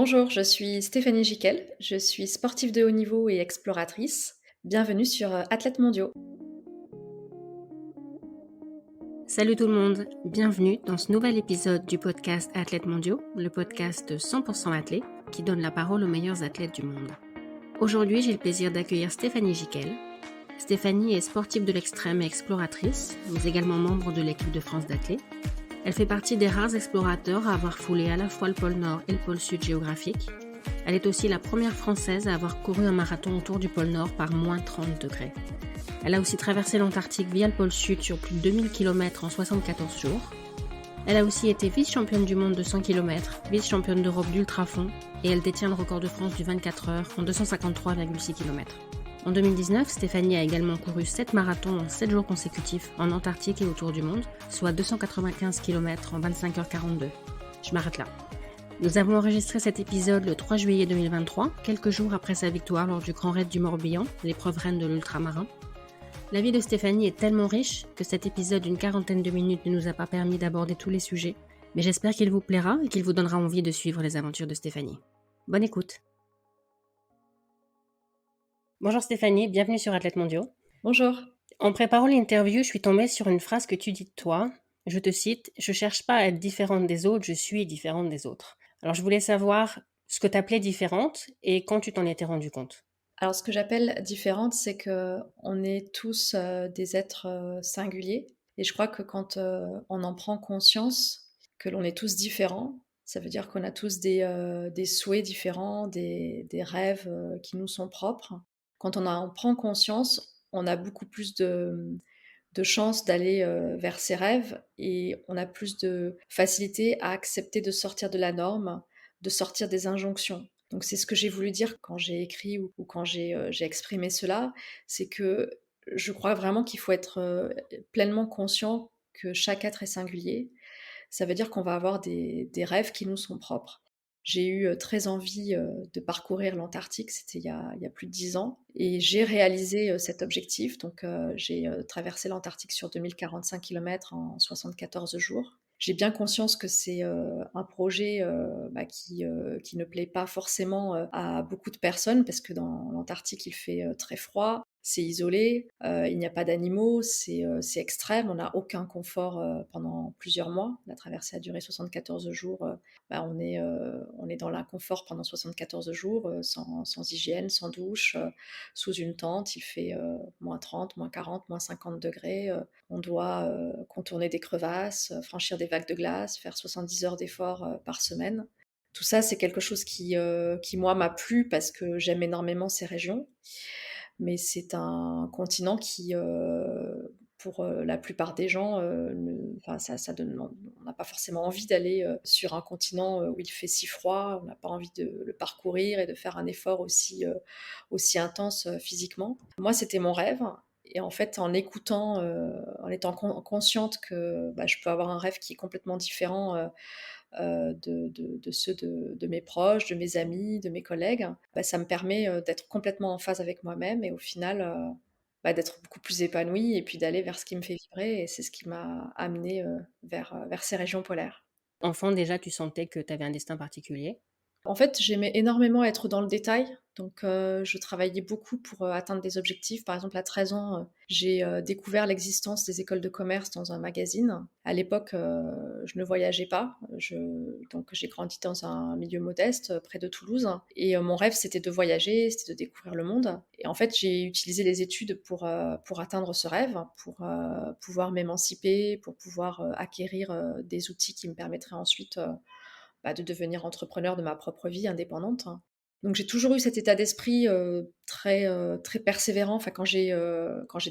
Bonjour, je suis Stéphanie Jiquel, je suis sportive de haut niveau et exploratrice. Bienvenue sur Athlètes mondiaux. Salut tout le monde, bienvenue dans ce nouvel épisode du podcast Athlètes mondiaux, le podcast 100% athlètes qui donne la parole aux meilleurs athlètes du monde. Aujourd'hui, j'ai le plaisir d'accueillir Stéphanie Jiquel. Stéphanie est sportive de l'extrême et exploratrice, mais également membre de l'équipe de France d'athlètes. Elle fait partie des rares explorateurs à avoir foulé à la fois le pôle Nord et le pôle Sud géographique. Elle est aussi la première Française à avoir couru un marathon autour du pôle Nord par moins 30 degrés. Elle a aussi traversé l'Antarctique via le pôle Sud sur plus de 2000 km en 74 jours. Elle a aussi été vice-championne du monde de 100 km, vice-championne d'Europe d'ultrafond et elle détient le record de France du 24 heures en 253,6 km. En 2019, Stéphanie a également couru 7 marathons en 7 jours consécutifs en Antarctique et autour du monde, soit 295 km en 25h42. Je m'arrête là. Nous avons enregistré cet épisode le 3 juillet 2023, quelques jours après sa victoire lors du Grand Raid du Morbihan, l'épreuve reine de l'ultramarin. La vie de Stéphanie est tellement riche que cet épisode d'une quarantaine de minutes ne nous a pas permis d'aborder tous les sujets, mais j'espère qu'il vous plaira et qu'il vous donnera envie de suivre les aventures de Stéphanie. Bonne écoute. Bonjour Stéphanie, bienvenue sur Athlètes mondiaux. Bonjour. En préparant l'interview, je suis tombée sur une phrase que tu dis de toi. Je te cite, « Je cherche pas à être différente des autres, je suis différente des autres. » Alors je voulais savoir ce que tu appelais différente et quand tu t'en étais rendu compte. Alors ce que j'appelle différente, c'est que on est tous des êtres singuliers et je crois que quand on en prend conscience que l'on est tous différents, ça veut dire qu'on a tous des souhaits différents, des rêves qui nous sont propres. Quand on en prend conscience, on a beaucoup plus de chances d'aller vers ses rêves et on a plus de facilité à accepter de sortir de la norme, de sortir des injonctions. Donc c'est ce que j'ai voulu dire quand j'ai écrit ou quand j'ai exprimé cela, c'est que je crois vraiment qu'il faut être pleinement conscient que chaque être est singulier. Ça veut dire qu'on va avoir des rêves qui nous sont propres. J'ai eu très envie de parcourir l'Antarctique, c'était il y a plus de 10 ans, et j'ai réalisé cet objectif. Donc j'ai traversé l'Antarctique sur 2045 km en 74 jours. J'ai bien conscience que c'est un projet qui ne plaît pas forcément à beaucoup de personnes, parce que dans l'Antarctique, il fait très froid, c'est isolé, il n'y a pas d'animaux, c'est extrême, on n'a aucun confort pendant plusieurs mois. La traversée a duré 74 jours, on est dans l'inconfort pendant 74 jours, sans hygiène, sans douche, sous une tente, il fait moins 30, moins 40, moins 50 degrés. On doit contourner des crevasses, franchir des vagues de glace, faire 70 heures d'effort par semaine. Tout ça, c'est quelque chose qui moi, m'a plu parce que j'aime énormément ces régions. Mais c'est un continent qui, pour la plupart des gens, enfin, ça donne, on n'a pas forcément envie d'aller sur un continent où il fait si froid. On n'a pas envie de le parcourir et de faire un effort aussi intense physiquement. Moi, c'était mon rêve. Et en fait, en écoutant, en étant consciente que je peux avoir un rêve qui est complètement différent de ceux de mes proches, de mes amis, de mes collègues, ça me permet d'être complètement en phase avec moi-même et au final d'être beaucoup plus épanouie et puis d'aller vers ce qui me fait vibrer et c'est ce qui m'a amenée vers ces régions polaires. Enfant déjà, tu sentais que tu avais un destin particulier. En fait, j'aimais énormément être dans le détail, donc je travaillais beaucoup pour atteindre des objectifs. Par exemple, à 13 ans, j'ai découvert l'existence des écoles de commerce dans un magazine. À l'époque, je ne voyageais pas, donc j'ai grandi dans un milieu modeste près de Toulouse et mon rêve, c'était de voyager, c'était de découvrir le monde et en fait, j'ai utilisé les études pour atteindre ce rêve, pour pouvoir m'émanciper, pour pouvoir acquérir des outils qui me permettraient ensuite de devenir entrepreneur de ma propre vie, indépendante. Donc j'ai toujours eu cet état d'esprit très persévérant. Enfin, quand j'ai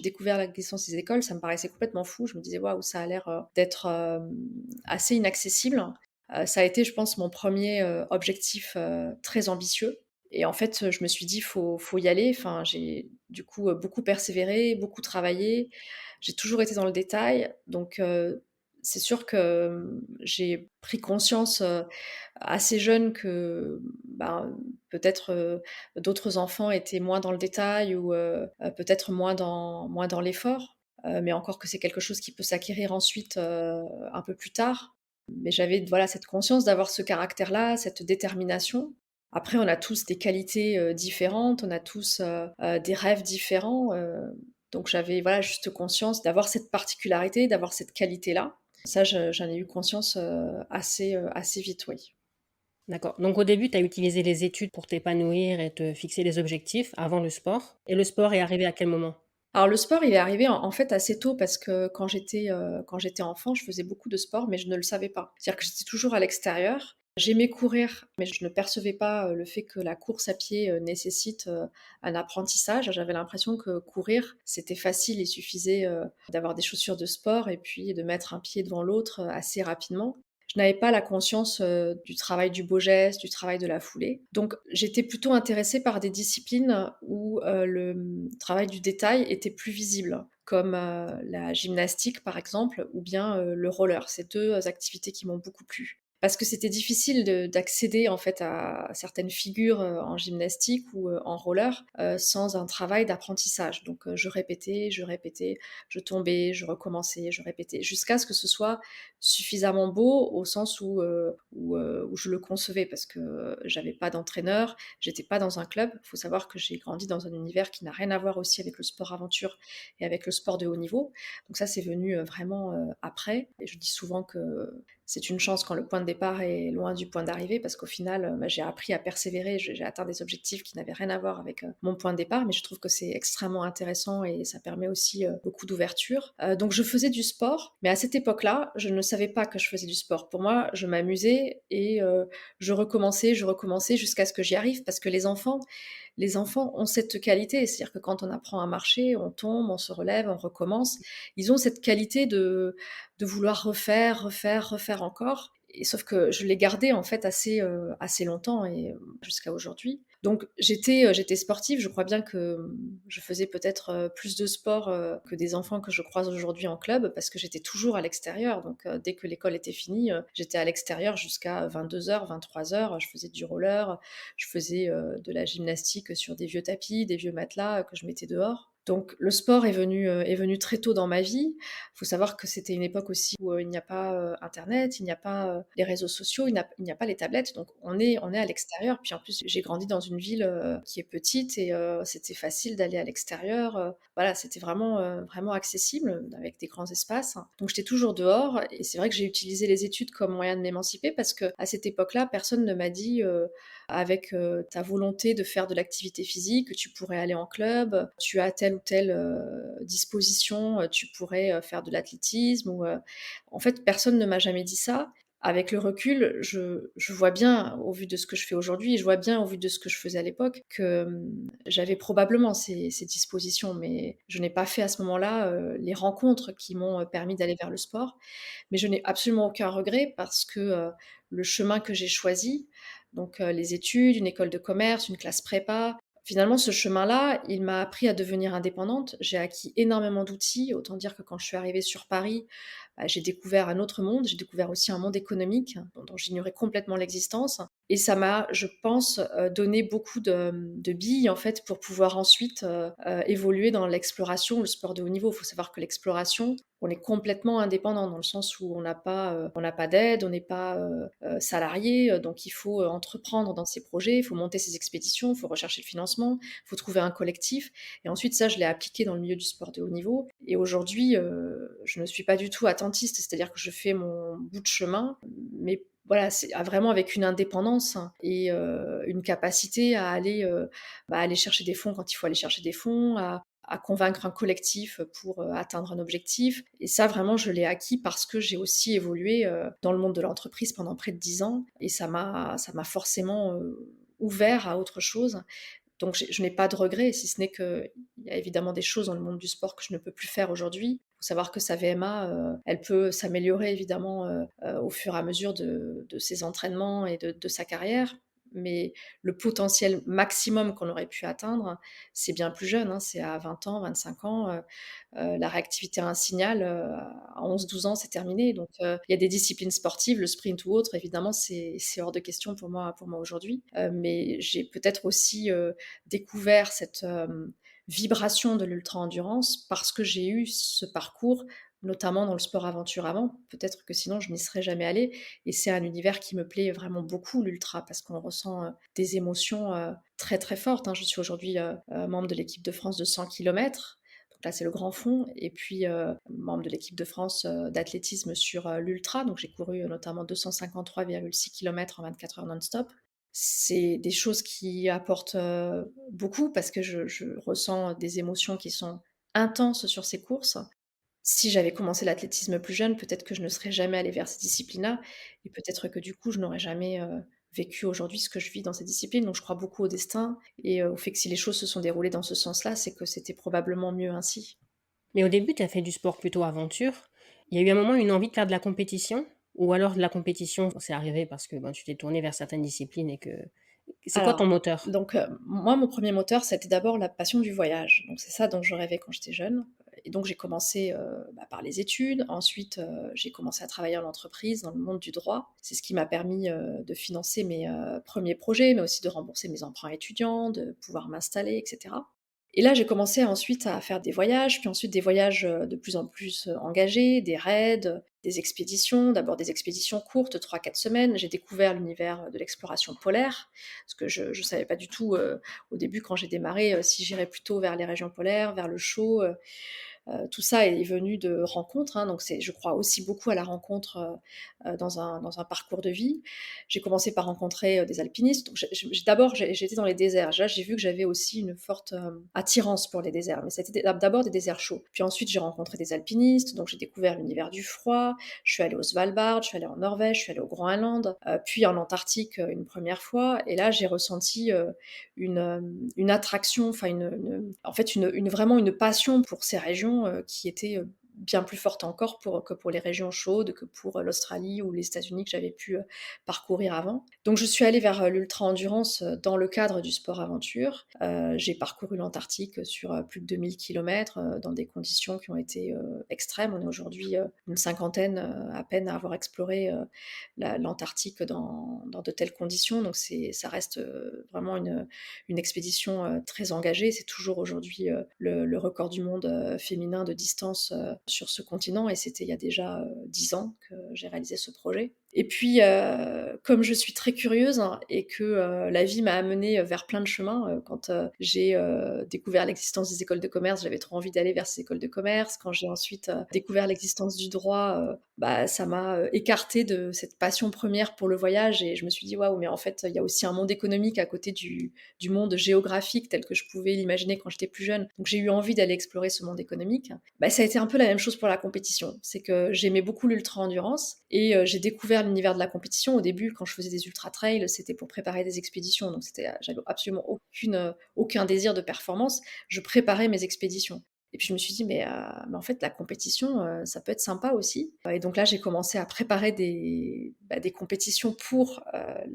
découvert l'existence des écoles, ça me paraissait complètement fou. Je me disais waouh, ça a l'air d'être assez inaccessible. Ça a été, je pense, mon premier objectif très ambitieux. Et en fait, je me suis dit faut y aller. Enfin, j'ai du coup beaucoup persévéré, beaucoup travaillé. J'ai toujours été dans le détail. Donc c'est sûr que j'ai pris conscience assez jeune que peut-être d'autres enfants étaient moins dans le détail ou peut-être moins dans l'effort, mais encore que c'est quelque chose qui peut s'acquérir ensuite un peu plus tard. Mais j'avais voilà cette conscience d'avoir ce caractère-là, cette détermination Après, on a tous des qualités, différentes, on a tous, des rêves différents, donc j'avais, voilà, juste conscience d'avoir cette particularité, d'avoir cette qualité-là. Ça, j'en ai eu conscience, assez vite, oui. D'accord. Donc au début, tu as utilisé les études pour t'épanouir et te fixer des objectifs avant le sport. Et le sport est arrivé à quel moment? Alors le sport, il est arrivé en fait assez tôt parce que quand j'étais enfant, je faisais beaucoup de sport, mais je ne le savais pas. C'est-à-dire que j'étais toujours à l'extérieur. J'aimais courir, mais je ne percevais pas, le fait que la course à pied, nécessite, un apprentissage. J'avais l'impression que courir, c'était facile, il suffisait, d'avoir des chaussures de sport et puis de mettre un pied devant l'autre, assez rapidement. Je n'avais pas la conscience, du travail du beau geste, du travail de la foulée. Donc j'étais plutôt intéressée par des disciplines où, travail du détail était plus visible, comme, la gymnastique par exemple ou bien, le roller. C'est 2 activités qui m'ont beaucoup plu. Parce que c'était difficile d'accéder en fait à certaines figures, en gymnastique ou, en roller, sans un travail d'apprentissage. Donc, je répétais, je tombais, je recommençais, je répétais, jusqu'à ce que ce soit suffisamment beau au sens où je le concevais parce que j'avais pas d'entraîneur, j'étais pas dans un club. Il faut savoir que j'ai grandi dans un univers qui n'a rien à voir aussi avec le sport aventure et avec le sport de haut niveau. Donc ça, c'est venu, vraiment, après et je dis souvent que c'est une chance quand le point de départ est loin du point d'arrivée parce qu'au final, bah, j'ai appris à persévérer, j'ai atteint des objectifs qui n'avaient rien à voir avec, mon point de départ, mais je trouve que c'est extrêmement intéressant et ça permet aussi, beaucoup d'ouverture. Donc je faisais du sport, mais à cette époque-là, je ne savais pas que je faisais du sport. Pour moi, je m'amusais et je recommençais jusqu'à ce que j'y arrive parce que les enfants ont cette qualité, c'est-à-dire que quand on apprend à marcher, on tombe, on se relève, on recommence. Ils ont cette qualité de vouloir refaire, refaire, refaire encore et sauf que je l'ai gardé en fait assez longtemps et jusqu'à aujourd'hui. Donc j'étais sportive, je crois bien que, je faisais peut-être, plus de sport, que des enfants que je croise aujourd'hui en club parce que j'étais toujours à l'extérieur. Donc dès que l'école était finie, j'étais à l'extérieur jusqu'à 22h-23h. Je faisais du roller, je faisais, de la gymnastique sur des vieux tapis, des vieux matelas, que je mettais dehors. Donc le sport est venu très tôt dans ma vie. Il faut savoir que c'était une époque aussi où, il n'y a pas, internet, il n'y a pas, les réseaux sociaux, il n'y a pas les tablettes, donc on est à l'extérieur. Puis en plus, j'ai grandi dans une ville, qui est petite et c'était facile d'aller à l'extérieur, voilà, c'était vraiment accessible, avec des grands espaces. Donc j'étais toujours dehors et c'est vrai que j'ai utilisé les études comme moyen de m'émanciper parce qu'à cette époque-là, personne ne m'a dit, avec, ta volonté de faire de l'activité physique, tu pourrais aller en club, tu as telle ou telle, disposition, tu pourrais, faire de l'athlétisme ou, en fait, personne ne m'a jamais dit ça. Avec le recul, je vois bien, au vu de ce que je fais aujourd'hui, je vois bien au vu de ce que je faisais à l'époque que, j'avais probablement ces dispositions, mais je n'ai pas fait à ce moment-là, les rencontres qui m'ont, permis d'aller vers le sport. Mais je n'ai absolument aucun regret parce que, le chemin que j'ai choisi, donc les études, une école de commerce, une classe prépa, finalement ce chemin-là, il m'a appris à devenir indépendante. J'ai acquis énormément d'outils, autant dire que quand je suis arrivée sur Paris, bah, j'ai découvert un autre monde, j'ai découvert aussi un monde économique dont j'ignorais complètement l'existence et ça m'a, je pense, donné beaucoup de billes en fait pour pouvoir ensuite, évoluer dans l'exploration, le sport de haut niveau. Il faut savoir que l'exploration, on est complètement indépendant dans le sens où on n'a pas d'aide, on n'est pas, salarié, donc il faut, entreprendre dans ses projets, il faut monter ses expéditions, il faut rechercher le financement, il faut trouver un collectif et ensuite ça, je l'ai appliqué dans le milieu du sport de haut niveau et aujourd'hui, je ne suis pas du tout attentiste, c'est-à-dire que je fais mon bout de chemin, mais voilà, c'est vraiment avec une indépendance et une capacité à aller, aller chercher des fonds quand il faut aller chercher des fonds, à convaincre un collectif pour, atteindre un objectif et ça vraiment je l'ai acquis parce que j'ai aussi évolué, dans le monde de l'entreprise pendant près de 10 ans et ça m'a forcément, ouvert à autre chose. Donc je n'ai pas de regrets, si ce n'est qu'il y a évidemment des choses dans le monde du sport que je ne peux plus faire aujourd'hui. Il faut savoir que sa VMA, elle peut s'améliorer évidemment, au fur et à mesure de ses entraînements et de sa carrière. Mais le potentiel maximum qu'on aurait pu atteindre, c'est bien plus jeune, hein, c'est à 20 ans, 25 ans, la réactivité a un signal, à 11-12 ans, c'est terminé. Donc, il y a des disciplines sportives, le sprint ou autre, évidemment, c'est hors de question pour moi aujourd'hui. Mais j'ai peut-être aussi, découvert cette, vibration de l'ultra-endurance parce que j'ai eu ce parcours notamment dans le sport aventure avant. Peut-être que sinon je n'y serais jamais allée et c'est un univers qui me plaît vraiment beaucoup, l'ultra, parce qu'on ressent, des émotions, très, très fortes, hein. Je suis aujourd'hui, membre de l'équipe de France de 100 kilomètres. Donc là, c'est le grand fond et puis, membre de l'équipe de France, d'athlétisme sur, l'ultra. Donc j'ai couru, notamment 253,6 kilomètres en 24 heures non-stop. C'est des choses qui apportent, beaucoup parce que je ressens des émotions qui sont intenses sur ces courses. Si j'avais commencé l'athlétisme plus jeune, peut-être que je ne serais jamais allée vers ces disciplines-là et peut-être que du coup, je n'aurais jamais, vécu aujourd'hui ce que je vis dans ces disciplines. Donc je crois beaucoup au destin et au fait que si les choses se sont déroulées dans ce sens-là, c'est que c'était probablement mieux ainsi. Mais au début, tu as fait du sport plutôt aventure. Il y a eu un moment une envie de faire de la compétition? Ou alors de la compétition, c'est arrivé parce que ben, tu t'es tourné vers certaines disciplines et que... C'est quoi ton Alors, moteur? donc, moi, mon premier moteur, c'était d'abord la passion du voyage. Donc c'est ça dont je rêvais quand j'étais jeune et donc j'ai commencé, par les études. Ensuite, j'ai commencé à travailler en entreprise dans le monde du droit. C'est ce qui m'a permis, de financer mes, 1ers projets, mais aussi de rembourser mes emprunts étudiants, de pouvoir m'installer et cetera. Et là, j'ai commencé ensuite à faire des voyages, puis ensuite des voyages, de plus en plus, engagés, des raids, des expéditions. D'abord des expéditions courtes, 3-4 semaines. J'ai découvert l'univers, de l'exploration polaire, parce que je savais pas du tout, au début quand j'ai démarré, si j'irais plutôt vers les régions polaires, vers le chaud, tout ça est venu de rencontres, hein, donc c'est je crois aussi beaucoup à la rencontre, dans un parcours de vie. J'ai commencé par rencontrer, des alpinistes, donc j'ai d'abord j'étais dans les déserts. Là, j'ai vu que j'avais aussi une forte, attirance pour les déserts, mais c'était d'abord des déserts chauds. Puis ensuite, j'ai rencontré des alpinistes, donc j'ai découvert l'univers du froid. Je suis allée au Svalbard, je suis allée en Norvège, je suis allée au Groenland, puis en Antarctique, une première fois et là, j'ai ressenti, une attraction, enfin en fait vraiment une passion pour ces régions, qui était, bien plus forte encore que pour les régions chaudes, que pour, l'Australie ou les États-Unis que j'avais pu, parcourir avant. Donc je suis allée vers, l'ultra-endurance, dans le cadre du sport aventure. J'ai parcouru l'Antarctique, sur, plus de 2 000 kilomètres, dans des conditions qui ont été, extrêmes. On est aujourd'hui, une cinquantaine, à peine à avoir exploré, l'Antarctique dans de telles conditions. Donc ça reste, vraiment une expédition, très engagée. C'est toujours aujourd'hui, le record du monde, féminin de distance, sur ce continent et c'était il y a déjà, 10 ans que j'ai réalisé ce projet. Et puis, comme je suis très curieuse, hein, et que, la vie m'a amenée, vers plein de chemins, quand, j'ai, découvert l'existence des écoles de commerce, j'avais trop envie d'aller vers ces écoles de commerce. Quand j'ai ensuite, découvert l'existence du droit, bah, ça m'a, écartée de cette passion première pour le voyage et je me suis dit: «Waouh, mais en fait, il y a aussi un monde économique à côté du monde géographique tel que je pouvais l'imaginer quand j'étais plus jeune». Donc j'ai eu envie d'aller explorer ce monde économique. Bah, ça a été un peu la même chose pour la compétition. C'est que j'aimais beaucoup l'ultra-endurance et j'ai découvert l'univers de la compétition. Au début, quand je faisais des ultra-trails, c'était pour préparer des expéditions, donc j'avais absolument aucun désir de performance. Je préparais mes expéditions. Et puis je me suis dit: mais en fait la compétition, ça peut être sympa aussi». Et donc là, j'ai commencé à préparer des compétitions pour,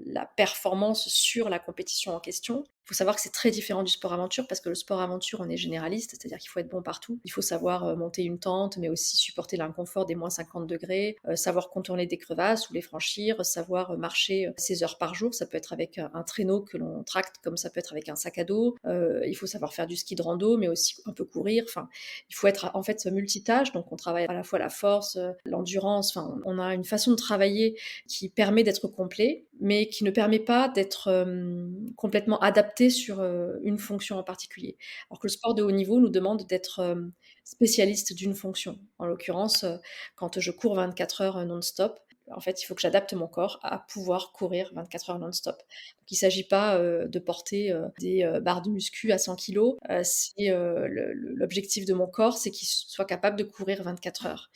la performance sur la compétition en question. Il faut savoir que c'est très différent du sport aventure parce que le sport aventure, on est généraliste, c'est-à-dire qu'il faut être bon partout. Il faut savoir, monter une tente, mais aussi supporter l'inconfort des -50 degrés, savoir contourner des crevasses ou les franchir, savoir, marcher, 16 heures par jour. Ça peut être avec, un traîneau que l'on tracte comme ça peut être avec un sac à dos. Il faut savoir faire du ski de rando, mais aussi un peu courir. Enfin, il faut être en fait multitâche, donc on travaille à la fois la force, l'endurance, enfin on a une façon de travailler qui permet d'être complet, mais qui ne permet pas d'être, complètement adapté sur, une fonction en particulier. Alors que le sport de haut niveau nous demande d'être, spécialiste d'une fonction. En l'occurrence, quand je cours 24 heures, non-stop, en fait, il faut que j'adapte mon corps à pouvoir courir 24 heures non-stop. Donc il ne s'agit pas, de porter, des, barres de muscu à 100 kilogrammes. C'est, l'objectif de mon corps, c'est qu'il soit capable de courir 24 heures.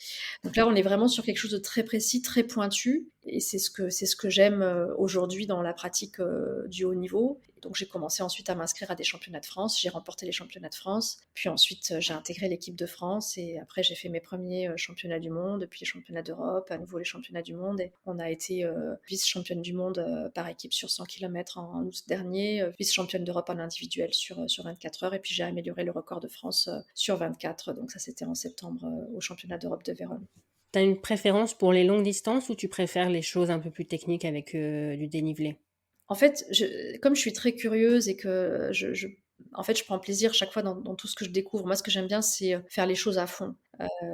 Donc là, on est vraiment sur quelque chose de très précis, très pointu et c'est ce que j'aime, aujourd'hui dans la pratique, du haut niveau. Et donc j'ai commencé ensuite à m'inscrire à des championnats de France. J'ai remporté les championnats de France, puis ensuite, j'ai intégré l'équipe de France et après j'ai fait mes premiers er championnats du monde, puis les championnats d'Europe, à nouveau les championnats du monde et on a été, vice-championne du monde, par équipe sur 100 kilomètres en août dernier, vice-championne d'Europe en individuel sur 24 heures et puis j'ai amélioré le record de France, sur 24, donc ça c'était en septembre, au championnat d'Europe de Vérone. T'as une préférence pour les longues distances ou tu préfères les choses un peu plus techniques avec du dénivelé? En fait, comme je suis très curieuse et que en fait, je prends plaisir chaque fois dans tout ce que je découvre. Moi, ce que j'aime bien, c'est, faire les choses à fond.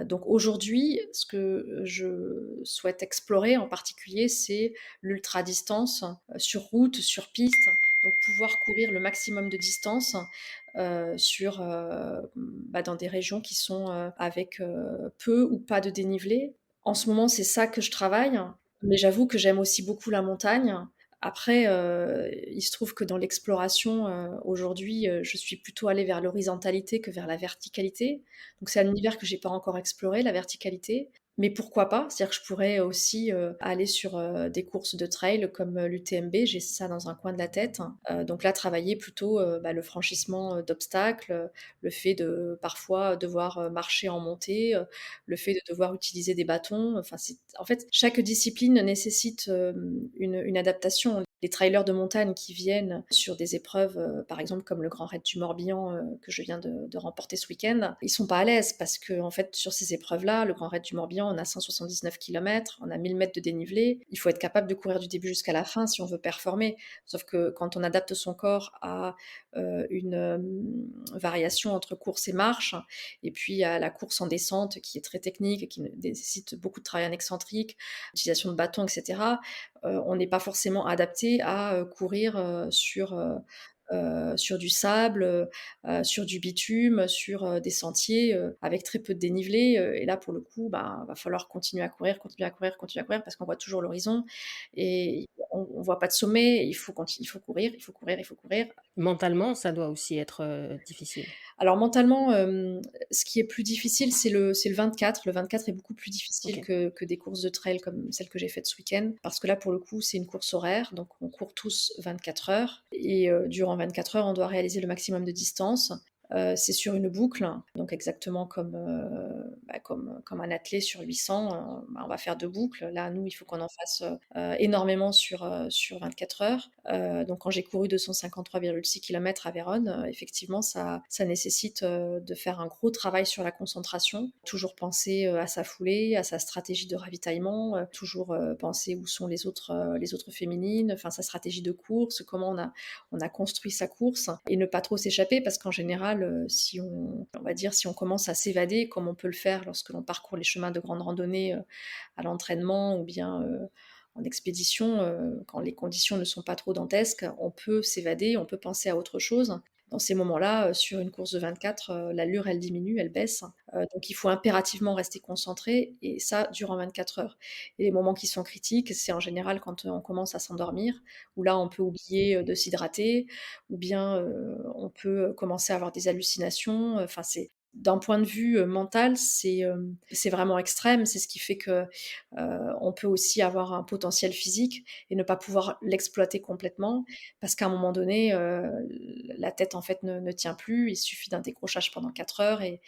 Donc aujourd'hui, ce que je souhaite explorer en particulier, c'est l'ultra-distance, sur route, sur piste, donc pouvoir courir le maximum de distance, dans des régions qui sont, avec, peu ou pas de dénivelé. En ce moment, c'est ça que je travaille, mais j'avoue que j'aime aussi beaucoup la montagne. Après, il se trouve que dans l'exploration, aujourd'hui, je suis plutôt allée vers l'horizontalité que vers la verticalité. Donc c'est un univers que j'ai pas encore exploré, la verticalité, mais pourquoi pas? C'est-à-dire que je pourrais aussi, aller sur, des courses de trail comme, l'UTMB, j'ai ça dans un coin de la tête. Donc là, travailler plutôt, le franchissement, d'obstacles, le fait de parfois devoir, marcher en montée, le fait de devoir utiliser des bâtons, enfin c'est en fait, chaque discipline nécessite, une adaptation. Les trailers de montagne qui viennent sur des épreuves, par exemple comme le Grand Raid du Morbihan, que je viens de remporter ce week-end, ils sont pas à l'aise parce qu'en fait, sur ces épreuves-là, le Grand Raid du Morbihan, on a 179 kilomètres, on a 1000 mètres de dénivelé. Il faut être capable de courir du début jusqu'à la fin si on veut performer. Sauf que quand on adapte son corps à, une, variation entre course et marche et puis à la course en descente qui est très technique, qui nécessite beaucoup de travail en excentrique, utilisation de bâtons et cetera, on n'est pas forcément adapté à, courir, sur du sable, sur du bitume, sur, des sentiers, avec très peu de dénivelé, et là pour le coup, bah, va falloir continuer à courir, continuer à courir, continuer à courir parce qu'on voit toujours l'horizon et on voit pas de sommet, il faut courir, il faut courir, il faut courir. Mentalement, ça doit aussi être, difficile. Alors mentalement, ce qui est plus difficile, c'est le 24. Le 24 est beaucoup plus difficile OK. que des courses de trail comme celle que j'ai faite ce week-end. Parce que là, pour le coup, c'est une course horaire, donc on court tous 24 heures et durant 24 heures, on doit réaliser le maximum de distance. C'est sur une boucle, donc exactement comme, comme un athlé sur 800, on va faire 2 boucles. Là, nous, il faut qu'on en fasse, énormément sur 24 heures. Donc quand j'ai couru 253,6 kilomètres à Vérone, effectivement, ça nécessite, de faire un gros travail sur la concentration. Toujours penser, à sa foulée, à sa stratégie de ravitaillement, toujours, penser où sont les autres féminines, enfin sa stratégie de course, comment on a construit sa course et ne pas trop s'échapper parce qu'en général, si on va dire, si on commence à s'évader comme on peut le faire lorsque l'on parcourt les chemins de grande randonnée, à l'entraînement ou bien, en expédition, quand les conditions ne sont pas trop dantesques, on peut s'évader, on peut penser à autre chose. Dans ces moments-là, sur une course de 24, l'allure, elle diminue, elle baisse, donc il faut impérativement rester concentré et ça durant 24 heures et les moments qui sont critiques, c'est en général quand, on commence à s'endormir, où là, on peut oublier, de s'hydrater ou bien, on peut commencer à avoir des hallucinations, enfin c'est d'un point de vue, mental, c'est vraiment extrême. C'est ce qui fait que, on peut aussi avoir un potentiel physique et ne pas pouvoir l'exploiter complètement parce qu'à un moment donné, la tête en fait ne tient plus. Il suffit d'un décrochage pendant 4 heures et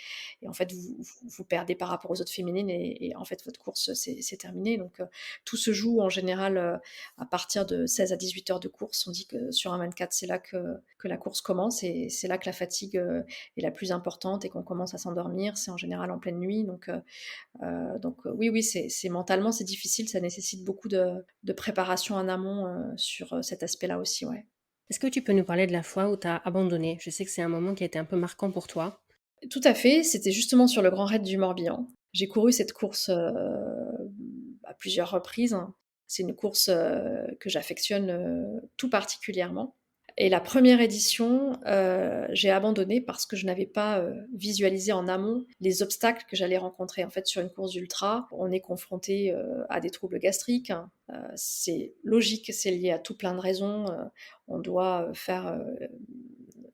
en fait vous perdez par rapport aux autres féminines et en fait votre course c'est terminé donc tout se joue en général, à partir de 16 à 18 heures de course. On dit que sur un 24, c'est là que la course commence et c'est là que la fatigue, est la plus importante et qu'on commence à s'endormir. C'est en général en pleine nuit oui, oui, c'est mentalement, c'est difficile, ça nécessite beaucoup de préparation en amont, sur, cet aspect-là aussi, ouais. Est-ce que tu peux nous parler de la fois où tu as abandonné? Je sais que c'est un moment qui a été un peu marquant pour toi. Tout à fait, c'était justement sur le Grand Raid du Morbihan. J'ai couru cette course, à plusieurs reprises. C'est une course, que j'affectionne, tout particulièrement et la première édition, j'ai abandonné parce que je n'avais pas, visualisé en amont les obstacles que j'allais rencontrer. En fait, sur une course d'ultra, on est confronté, à des troubles gastriques, c'est logique, c'est lié à tout plein de raisons, on doit, faire,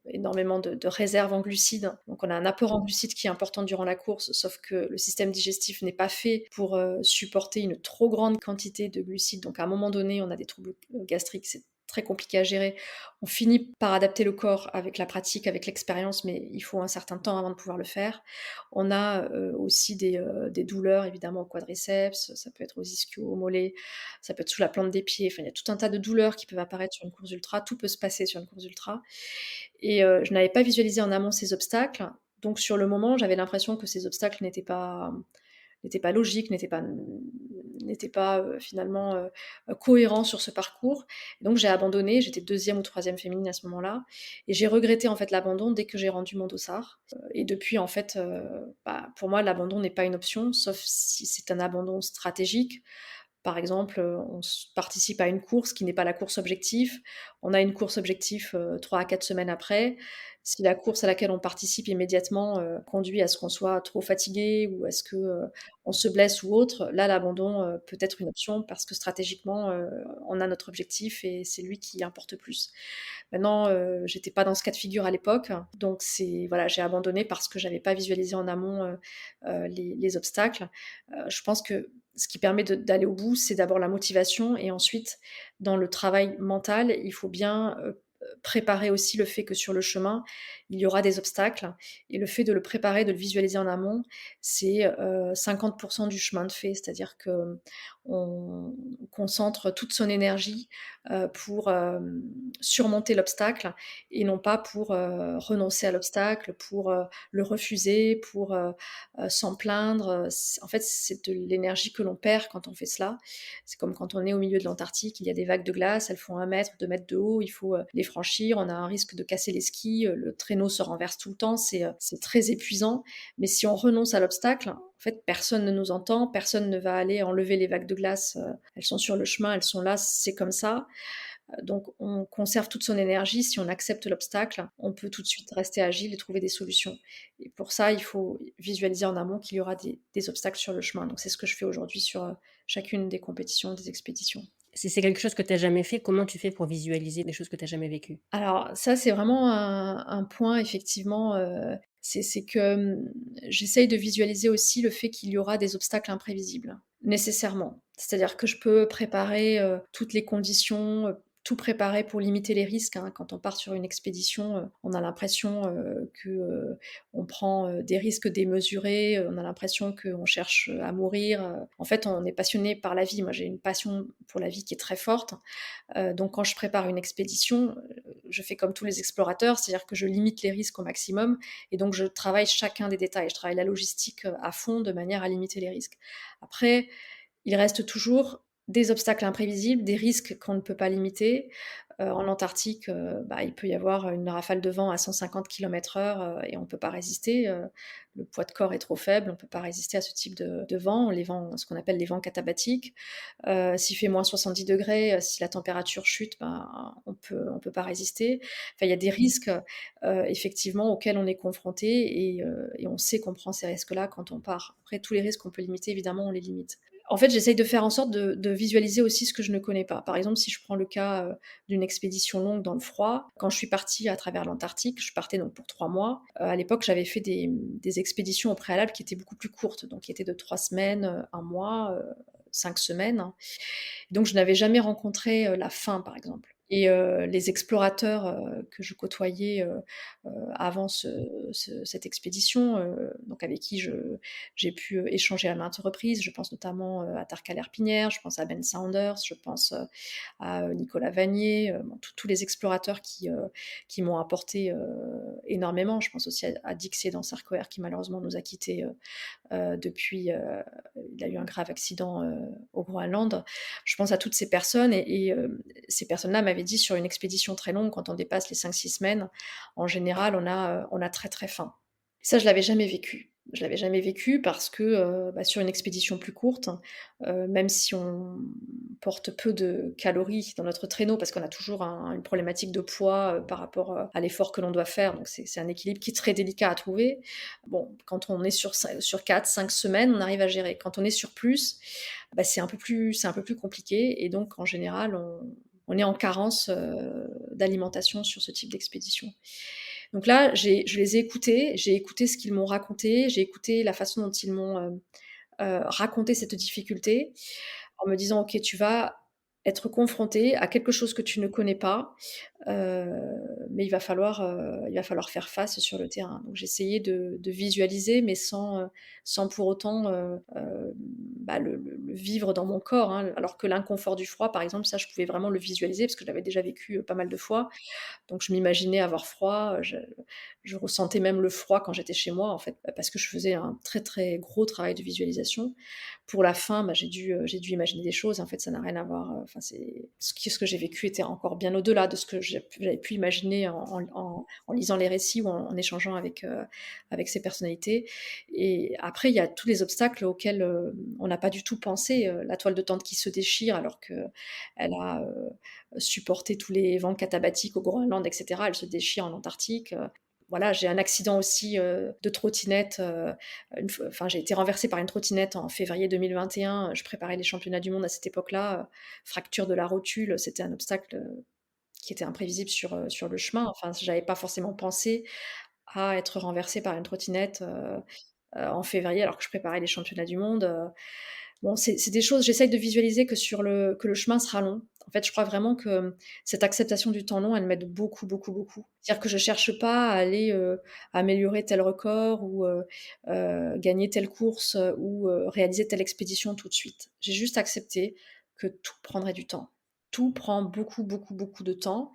énormément de réserves en glucides. Donc on a un apport en glucides qui est important durant la course, sauf que le système digestif n'est pas fait pour, supporter une trop grande quantité de glucides. Donc à un moment donné, on a des troubles, gastriques, c'est très compliqué à gérer. On finit par adapter le corps avec la pratique, avec l'expérience, mais il faut un certain temps avant de pouvoir le faire. On a, aussi des douleurs évidemment au quadriceps, ça peut être aux ischios, aux mollets, ça peut être sous la plante des pieds, enfin il y a tout un tas de douleurs qui peuvent apparaître sur une course ultra. Tout peut se passer sur une course ultra et je n'avais pas visualisé en amont ces obstacles, donc sur le moment, j'avais l'impression que ces obstacles n'étaient pas logiques, n'était pas, finalement, cohérent sur ce parcours. Donc j'ai abandonné, j'étais deuxième ou troisième féminine à ce moment-là et j'ai regretté, en fait, l'abandon dès que j'ai rendu mon dossard, et depuis, en fait, pour moi, l'abandon n'est pas une option, sauf si c'est un abandon stratégique. Par exemple, on participe à une course qui n'est pas la course objectif. On a une course objectif, 3 à 4 semaines après. Si la course à laquelle on participe immédiatement, conduit à ce qu'on soit trop fatigué ou à ce que, on se blesse ou autre, là, l'abandon, peut être une option parce que stratégiquement, on a notre objectif et c'est lui qui importe plus. Maintenant, j'étais pas dans ce cas de figure à l'époque, donc c'est voilà, j'ai abandonné parce que j'avais pas visualisé en amont, les obstacles. Je pense que ce qui permet d'aller au bout, c'est d'abord la motivation et ensuite, dans le travail mental, il faut bien, préparer aussi le fait que sur le chemin, il y aura des obstacles et le fait de le préparer, de le visualiser en amont, c'est, 50 du chemin de fait. C'est-à-dire qu'on concentre toute son énergie, pour, surmonter l'obstacle et non pas pour, renoncer à l'obstacle, pour, le refuser, pour, s'en plaindre, c en fait, c'est de l'énergie que l'on perd quand on fait cela. C'est comme quand on est au milieu de l'Antarctique, il y a des vagues de glace, elles font 1 mètre, 2 mètres de haut, il faut, les franchir, on a un risque de casser les skis, le traîneau se renverse tout le temps, c'est très épuisant. Mais si on renonce à l'obstacle, en fait, personne ne nous entend, personne ne va aller enlever les vagues de glace, elles sont sur le chemin, elles sont là, c'est comme ça. Donc on conserve toute son énergie. Si on accepte l'obstacle, on peut tout de suite rester agile et trouver des solutions. Et pour ça, il faut visualiser en amont qu'il y aura des obstacles sur le chemin. Donc c'est ce que je fais aujourd'hui sur, chacune des compétitions, des expéditions. Si c'est quelque chose que tu as jamais fait, comment tu fais pour visualiser des choses que tu as jamais vécues? Alors ça, c'est vraiment un point effectivement, c'est que, j'essaye de visualiser aussi le fait qu'il y aura des obstacles imprévisibles, nécessairement. C'est-à-dire que je peux préparer, toutes les conditions, tout préparer pour limiter les risques, hein. Quand on part sur une expédition, on a l'impression, que, on prend, des risques démesurés, on a l'impression qu'on cherche, à mourir, En fait, on est passionné par la vie. Moi, j'ai une passion pour la vie qui est très forte. Donc quand je prépare une expédition, je fais comme tous les explorateurs, c'est-à-dire que je limite les risques au maximum et donc je travaille chacun des détails. Je travaille la logistique, à fond de manière à limiter les risques. Après, il reste toujours des obstacles imprévisibles, des risques qu'on ne peut pas limiter. En Antarctique, il peut y avoir une rafale de vent à 150 km/h, et on ne peut pas résister, le poids de corps est trop faible, on ne peut pas résister à ce type de vent, les vents ce qu'on appelle les vents katabatiques. S'il fait -70°, si la température chute, on peut pas résister. Enfin, il y a des risques, effectivement auxquels on est confronté et on sait qu'on prend ces risques-là quand on part. Après tous les risques qu'on peut limiter, évidemment, on les limite. En fait, j'essaye de faire en sorte de visualiser aussi ce que je ne connais pas. Par exemple, si je prends le cas, d'une expédition longue dans le froid, quand je suis partie à travers l'Antarctique, je partais donc pour 3 mois. À l'époque, j'avais fait des expéditions au préalable qui étaient beaucoup plus courtes, donc qui étaient de 3 semaines, 1 mois, 5 semaines. Donc je n'avais jamais rencontré, la faim, par exemple. Et les explorateurs, que je côtoyais, avant cette expédition, donc avec qui j'ai pu, échanger à maintes reprises. Je pense notamment, à Tarka Lerpinière, je pense à Ben Saunders, je pense, à, Nicolas Vanier, bon tous les explorateurs qui m'ont apporté, énormément. Je pense aussi à Dixie Dancercoer qui malheureusement nous a quittés, depuis, il a eu un grave accident, au Groenland. Je pense à toutes ces personnes et ces personnes-là m'avaient dit sur une expédition très longue, quand on dépasse les 5-6 semaines, en général, on a très, très faim. Ça, je l'avais jamais vécu. Je l'avais jamais vécu parce que, sur une expédition plus courte, même si on porte peu de calories dans notre traîneau, parce qu'on a toujours une problématique de poids, par rapport, à l'effort que l'on doit faire, donc c'est un équilibre qui est très délicat à trouver. Bon, quand on est sur 4-5 semaines, on arrive à gérer. Quand on est sur plus, c'est un peu plus compliqué et donc en général, on est en carence, d'alimentation sur ce type d'expédition. Donc là, je les ai écoutés, j'ai écouté ce qu'ils m'ont raconté, j'ai écouté la façon dont ils m'ont, raconté cette difficulté, en me disant: «OK, tu vas être confronté à quelque chose que tu ne connais pas, mais il va falloir faire face sur le terrain. Donc j'essayais de visualiser, mais sans pour autant, le vivre dans mon corps, hein. Alors que l'inconfort du froid, par exemple, ça, je pouvais vraiment le visualiser parce que je l'avais déjà vécu, pas mal de fois. Donc je m'imaginais avoir froid, je ressentais même le froid quand j'étais chez moi, en fait, parce que je faisais un très, très gros travail de visualisation. Pour la fin, j'ai dû imaginer des choses. En fait, ça n'a rien à voir, enfin, c'est ce que j'ai vécu était encore bien au-delà de ce que j'avais pu imaginer en lisant les récits ou en échangeant avec ces personnalités. Et après, il y a tous les obstacles auxquels, on n'a pas du tout pensé, la toile de tente qui se déchire alors qu'elle a, supporté tous les vents catabatiques au Groenland et cetera. Elle se déchire en Antarctique, voilà, j'ai un accident aussi, de trottinette, j'ai été renversée par une trottinette en février 2021, je préparais les championnats du monde à cette époque-là, fracture de la rotule, c'était un obstacle, qui était imprévisible sur le chemin. Enfin, j'avais pas forcément pensé à être renversée par une trottinette, en février alors que je préparais les championnats du monde. Bon, c'est des choses j'essaye de visualiser que le chemin sera long. En fait, je crois vraiment que, cette acceptation du temps long, elle m'aide beaucoup, beaucoup, beaucoup. C'est-à-dire que je cherche pas à aller, améliorer tel record ou, gagner telle course, ou, réaliser telle expédition tout de suite. J'ai juste accepté que tout prendrait du temps. Tout prend beaucoup, beaucoup, beaucoup de temps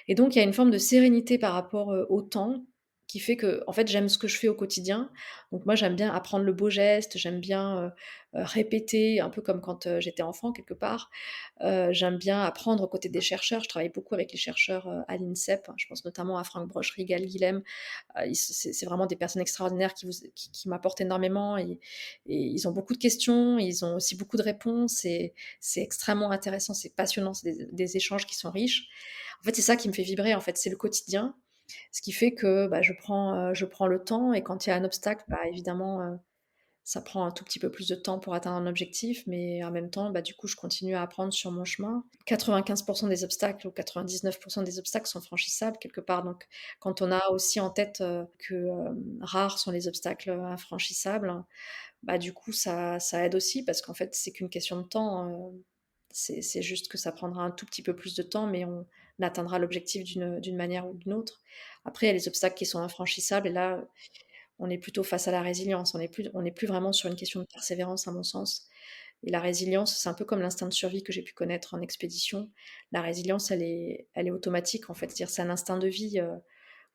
et donc il y a une forme de sérénité par rapport, au temps qui fait que, en fait, j'aime ce que je fais au quotidien. Donc moi, j'aime bien apprendre le beau geste, j'aime bien, répéter, un peu comme quand, j'étais enfant quelque part. J'aime bien apprendre aux côtés des chercheurs. Je travaille beaucoup avec les chercheurs, à l'INSEP. Je pense notamment à Franck Brocherie, Gal Guilhem. Ils c'est vraiment des personnes extraordinaires qui m'apportent énormément et ils ont beaucoup de questions, ils ont aussi beaucoup de réponses et c'est extrêmement intéressant, c'est passionnant, c'est des échanges qui sont riches. En fait, c'est ça qui me fait vibrer, en fait, c'est le quotidien. Ce qui fait que, je prends le temps et quand il y a un obstacle, évidemment, ça prend un tout petit peu plus de temps pour atteindre un objectif, mais en même temps, du coup, je continue à apprendre sur mon chemin. 95 des obstacles ou 99 des obstacles sont franchissables quelque part, donc quand on a aussi en tête, que, rares sont les obstacles, infranchissables, du coup, ça aide aussi parce qu'en fait, c'est qu'une question de temps, c'est juste que ça prendra un tout petit peu plus de temps, mais on atteindra l'objectif d'une manière ou d'une autre. Après, il y a les obstacles qui sont infranchissables et là, on est plutôt face à la résilience. On n'est plus vraiment sur une question de persévérance à mon sens et la résilience, c'est un peu comme l'instinct de survie que j'ai pu connaître en expédition. La résilience, elle est automatique, en fait. C'est-à-dire, c'est un instinct de vie,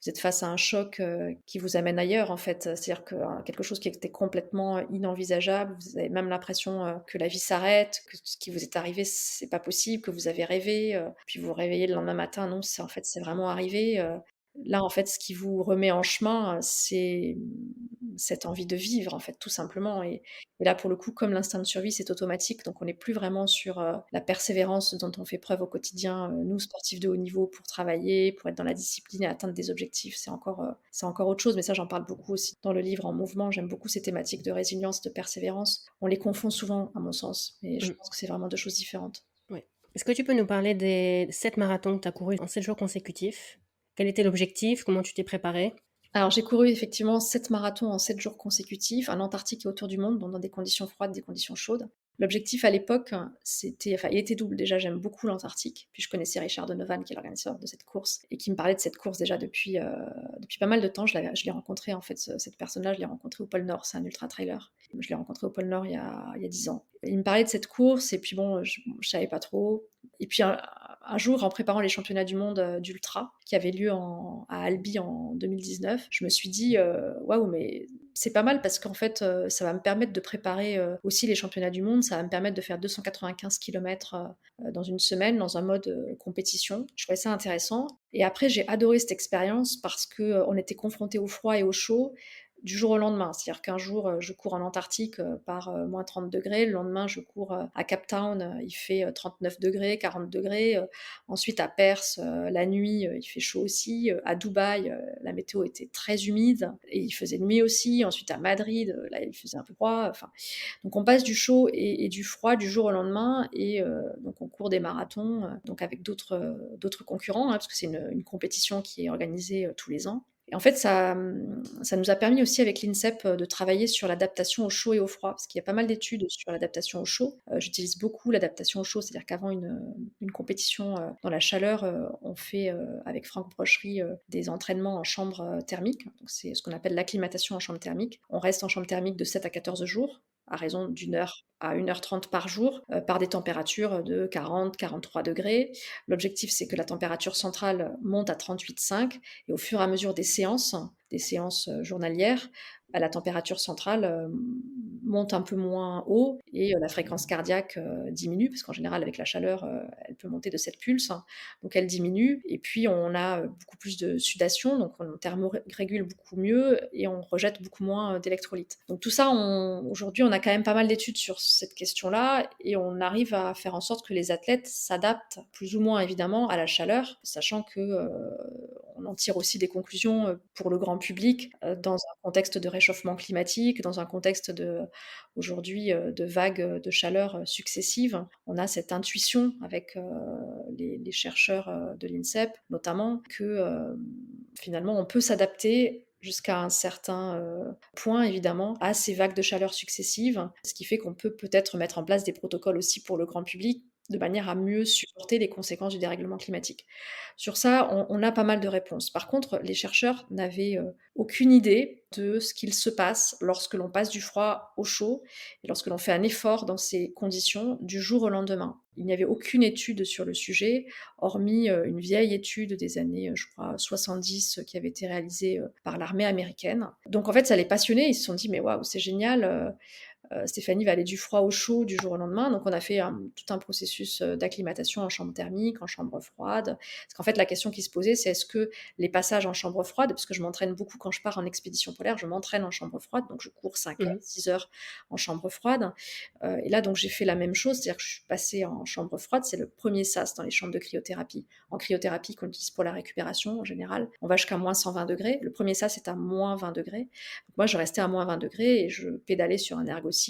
vous êtes face à un choc, qui vous amène ailleurs, en fait. C'est-à-dire que, quelque chose qui était complètement, inenvisageable, vous avez même l'impression, que la vie s'arrête, que ce qui vous est arrivé, c'est pas possible, que vous avez rêvé, puis vous vous réveillez le lendemain matin, non, c'est vraiment arrivé, là, en fait, ce qui vous remet en chemin, c'est, cette envie de vivre, en fait, tout simplement et là, pour le coup, comme l'instinct de survie, c'est automatique, donc on n'est plus vraiment sur, la persévérance dont on fait preuve au quotidien, nous, sportifs de haut niveau, pour travailler, pour être dans la discipline et atteindre des objectifs. C'est encore autre chose, mais ça, j'en parle beaucoup aussi dans le livre En mouvement. J'aime beaucoup ces thématiques de résilience, de persévérance. On les confond souvent, à mon sens, mais je Mmh. pense que c'est vraiment 2 choses différentes. Ouais. Est-ce que tu peux nous parler des 7 marathons que tu as courus en 7 jours consécutifs? Quel était l'objectif? Comment tu t'es préparée? Alors j'ai couru effectivement 7 marathons en 7 jours consécutifs, en Antarctique et autour du monde, donc dans des conditions froides, des conditions chaudes. L'objectif à l'époque, il était double. Déjà, j'aime beaucoup l'Antarctique, puis je connaissais Richard Donovan, qui est l'organisateur de cette course et qui me parlait de cette course déjà depuis pas mal de temps. Je l'ai rencontré en fait, cette personne-là, je l'ai rencontré au pôle Nord, c'est un ultra trailer. Je l'ai rencontré au pôle Nord il y a 10 ans. Il me parlait de cette course et puis bon, je savais pas trop et puis un jour, en préparant les championnats du monde, d'ultra qui avaient lieu à Albi en 2019, je me suis dit: «Waouh, mais c'est pas mal parce qu'en fait, ça va me permettre de préparer, aussi les championnats du monde, ça va me permettre de faire 295 kilomètres, dans une semaine dans un mode, compétition». Je trouvais ça intéressant et après j'ai adoré cette expérience parce que, on était confrontés au froid et au chaud du jour au lendemain. C'est-à-dire qu'un jour, je cours en Antarctique, par, -30°, le lendemain je cours, à Cape Town, il fait, 39°, 40°, ensuite à Perth, la nuit, il fait chaud aussi, à Dubaï, la météo était très humide et il faisait nuit aussi, ensuite à Madrid, là il faisait un peu froid, enfin donc on passe du chaud et du froid du jour au lendemain et donc on court des marathons, donc avec d'autres concurrents, hein, parce que c'est une compétition qui est organisée, tous les ans Et en fait, ça nous a permis aussi avec l'INSEP, de travailler sur l'adaptation au chaud et au froid, parce qu'il y a pas mal d'études sur l'adaptation au chaud. J'utilise beaucoup l'adaptation au chaud, c'est-à-dire qu'avant une compétition, dans la chaleur, on fait, avec Franck Brochery, des entraînements en chambre, thermique. Donc c'est ce qu'on appelle l'acclimatation en chambre thermique. On reste en chambre thermique de 7 à 14 jours, à raison d'une heure à 1h30 par jour, par des températures de 40-43 degrés. L'objectif, c'est que la température centrale monte à 38,5 et au fur et à mesure des séances journalières, bah, la température centrale monte un peu moins haut et la fréquence cardiaque diminue, parce qu'en général, avec la chaleur, elle peut monter de 7 pulses, hein, donc elle diminue. Et puis, on a beaucoup plus de sudation, donc on thermorégule beaucoup mieux et on rejette beaucoup moins d'électrolytes. Donc tout ça, aujourd'hui, on a quand même pas mal d'études sur cette question-là et on arrive à faire en sorte que les athlètes s'adaptent plus ou moins évidemment à la chaleur, sachant que on en tire aussi des conclusions pour le grand public dans un contexte de réchauffement climatique, dans un contexte aujourd'hui de vagues de chaleur successives. On a cette intuition avec les chercheurs de l'INSEP notamment que finalement on peut s'adapter jusqu'à un certain point, évidemment, à ces vagues de chaleur successives, ce qui fait qu'on peut peut-être mettre en place des protocoles aussi pour le grand public, de manière à mieux supporter les conséquences du dérèglement climatique. Sur ça, on a pas mal de réponses. Par contre, les chercheurs n'avaient aucune idée de ce qu'il se passe lorsque l'on passe du froid au chaud et lorsque l'on fait un effort dans ces conditions du jour au lendemain. Il n'y avait aucune étude sur le sujet, hormis une vieille étude des années, je crois, 70, qui avait été réalisée par l'armée américaine. Donc en fait, ça les passionnait, ils se sont dit, mais waouh, c'est génial, Stéphanie va aller du froid au chaud du jour au lendemain. Donc, on a fait tout un processus d'acclimatation en chambre thermique, en chambre froide. Parce qu'en fait, la question qui se posait, c'est est-ce que les passages en chambre froide, parce que je m'entraîne beaucoup quand je pars en expédition polaire, je m'entraîne en chambre froide, donc je cours 5 heures, Mmh. 6 heures en chambre froide. Et là, donc, j'ai fait la même chose, c'est-à-dire que je suis passée en chambre froide. C'est le premier sas dans les chambres de cryothérapie. En cryothérapie qu'on utilise pour la récupération, en général, on va jusqu'à moins 120 degrés. Le premier sas est à moins 20 degrés. Donc moi, je restais à moins 20 degrés et je pédalais sur un ergocycle.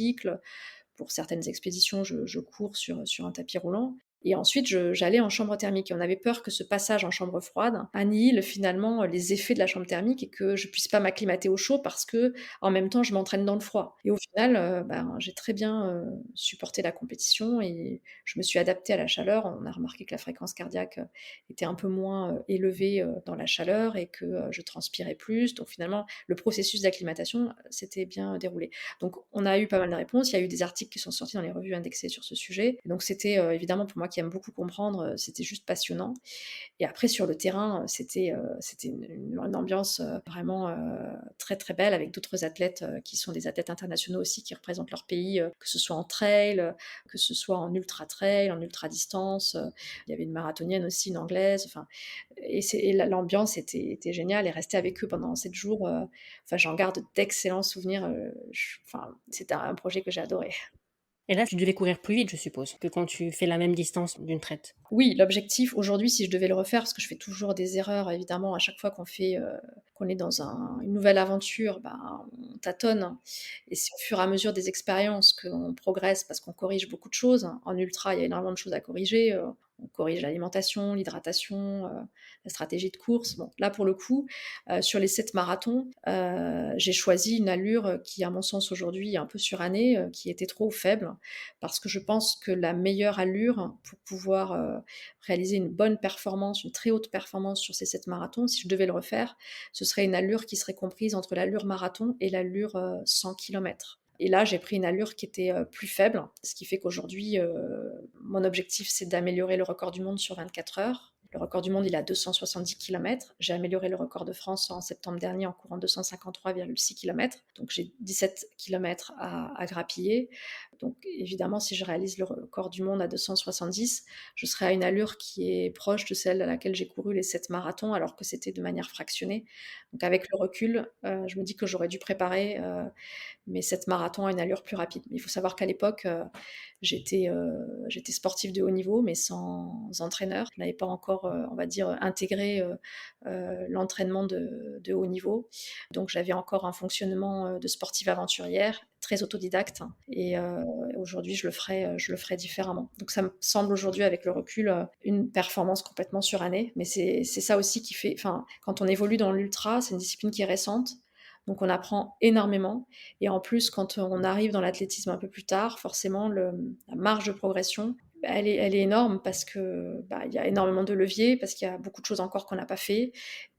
Pour certaines expéditions, je cours sur un tapis roulant. Et ensuite, j'allais en chambre thermique. Et on avait peur que ce passage en chambre froide annihile finalement les effets de la chambre thermique et que je puisse pas m'acclimater au chaud parce que en même temps, je m'entraîne dans le froid. Et au final, ben, j'ai très bien supporté la compétition et je me suis adaptée à la chaleur. On a remarqué que la fréquence cardiaque était un peu moins élevée dans la chaleur et que je transpirais plus. Donc finalement, le processus d'acclimatation s'était bien déroulé. Donc on a eu pas mal de réponses. Il y a eu des articles qui sont sortis dans les revues indexées sur ce sujet. Et donc c'était évidemment pour moi qui aime beaucoup comprendre, c'était juste passionnant. Et après sur le terrain, c'était une ambiance vraiment très très belle avec d'autres athlètes qui sont des athlètes internationaux aussi qui représentent leur pays, que ce soit en trail, que ce soit en ultra trail, en ultra distance. Il y avait une marathonienne aussi, une anglaise. Enfin, et l'ambiance était géniale et rester avec eux pendant 7 jours. Enfin, j'en garde d'excellents souvenirs. Enfin, c'était un projet que j'ai adoré. Et là, tu devais courir plus vite, je suppose, que quand tu fais la même distance d'une traite? Oui, l'objectif aujourd'hui, si je devais le refaire, parce que je fais toujours des erreurs, évidemment, à chaque fois qu'on est dans une nouvelle aventure, ben, on tâtonne. Et c'est au fur et à mesure des expériences qu'on progresse, parce qu'on corrige beaucoup de choses. En ultra, il y a énormément de choses à corriger. On corrige l'alimentation, l'hydratation, la stratégie de course. Bon, là, pour le coup, sur les 7 marathons, j'ai choisi une allure qui, à mon sens, aujourd'hui, est un peu surannée, qui était trop faible, parce que je pense que la meilleure allure pour pouvoir réaliser une bonne performance, une très haute performance sur ces 7 marathons, si je devais le refaire, ce serait une allure qui serait comprise entre l'allure marathon et l'allure 100 km. Et là, j'ai pris une allure qui était plus faible, ce qui fait qu'aujourd'hui, mon objectif, c'est d'améliorer le record du monde sur 24 heures. Le record du monde, il est à 270 km. J'ai amélioré le record de France en septembre dernier en courant 253,6 km. Donc j'ai 17 km à grappiller. Donc évidemment, si je réalise le record du monde à 270, je serai à une allure qui est proche de celle à laquelle j'ai couru les 7 marathons, alors que c'était de manière fractionnée. Donc avec le recul, je me dis que j'aurais dû préparer mes 7 marathons à une allure plus rapide. Mais il faut savoir qu'à l'époque, j'étais sportive de haut niveau, mais sans entraîneur. Je n'avais pas encore, on va dire, intégré l'entraînement de haut niveau. Donc j'avais encore un fonctionnement de sportive aventurière très autodidacte et aujourd'hui je le ferai différemment. Donc ça me semble aujourd'hui avec le recul, une performance complètement surannée, mais c'est ça aussi qui fait enfin, quand on évolue dans l'ultra, c'est une discipline qui est récente, donc on apprend énormément et en plus quand on arrive dans l'athlétisme un peu plus tard, forcément la marge de progression, bah, elle est énorme parce que, bah, il y a énormément de leviers, parce qu'il y a beaucoup de choses encore qu'on n'a pas fait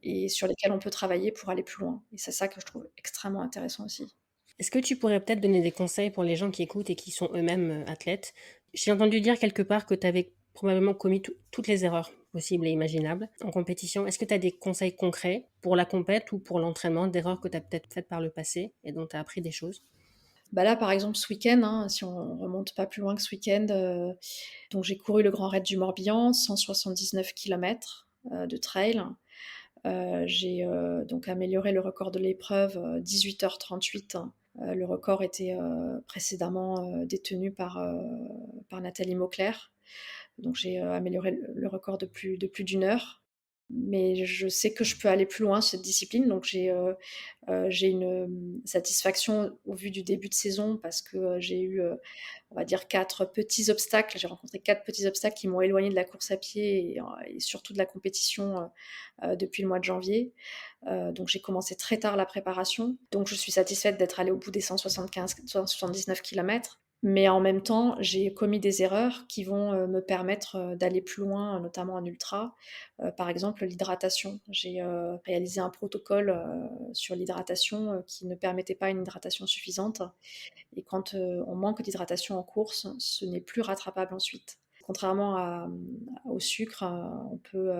et sur lesquelles on peut travailler pour aller plus loin et c'est ça que je trouve extrêmement intéressant aussi. Est-ce que tu pourrais peut-être donner des conseils pour les gens qui écoutent et qui sont eux-mêmes athlètes? J'ai entendu dire quelque part que tu avais probablement commis toutes les erreurs possibles et imaginables en compétition. Est-ce que tu as des conseils concrets pour la compète ou pour l'entraînement, d'erreurs que tu as peut-être faites par le passé et dont tu as appris des choses? Bah, là, par exemple, ce week-end, hein, si on remonte pas plus loin que ce week-end, donc j'ai couru le Grand Raid du Morbihan, 179 kilomètres, de trail. J'ai, donc amélioré le record de l'épreuve, 18h38. Le record était, précédemment, détenu par Nathalie Mauclerc. Donc j'ai, amélioré le record de plus d'une heure. Mais je sais que je peux aller plus loin, cette discipline, donc j'ai une, satisfaction au vu du début de saison parce que, j'ai eu, on va dire 4 petits obstacles. J'ai rencontré 4 petits obstacles qui m'ont éloignée de la course à pied et surtout de la compétition, depuis le mois de janvier. Donc j'ai commencé très tard la préparation. Donc je suis satisfaite d'être allée au bout des 179 kilomètres. Mais en même temps, j'ai commis des erreurs qui vont, me permettre, d'aller plus loin, notamment en ultra. Par exemple, l'hydratation. J'ai, réalisé un protocole, sur l'hydratation, qui ne permettait pas une hydratation suffisante et quand, on manque d'hydratation en course, ce n'est plus rattrapable ensuite. Contrairement au sucre, on peut,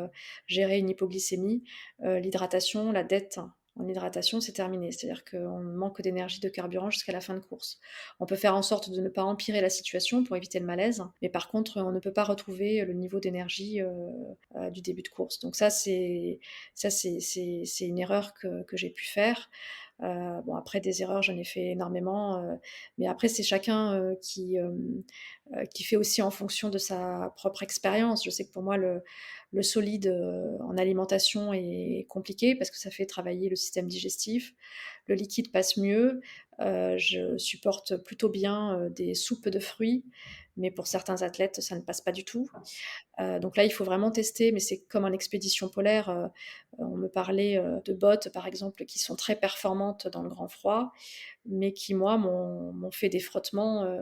gérer une hypoglycémie. L'hydratation, la dette en hydratation, c'est terminé. C'est-à-dire qu'on manque d'énergie, de carburant jusqu'à la fin de course. On peut faire en sorte de ne pas empirer la situation pour éviter le malaise, mais par contre, on ne peut pas retrouver le niveau d'énergie, du début de course. Donc ça c'est une erreur que j'ai pu faire. Bon après des erreurs, j'en ai fait énormément, mais après c'est chacun, qui fait aussi en fonction de sa propre expérience. Je sais que pour moi le solide, en alimentation est compliqué parce que ça fait travailler le système digestif. Le liquide passe mieux, je supporte plutôt bien, des soupes de fruits, mais pour certains athlètes, ça ne passe pas du tout. Donc là, il faut vraiment tester, mais c'est comme en expédition polaire, on me parlait, de bottes, par exemple, qui sont très performantes dans le grand froid, mais qui, moi, m'ont fait des frottements,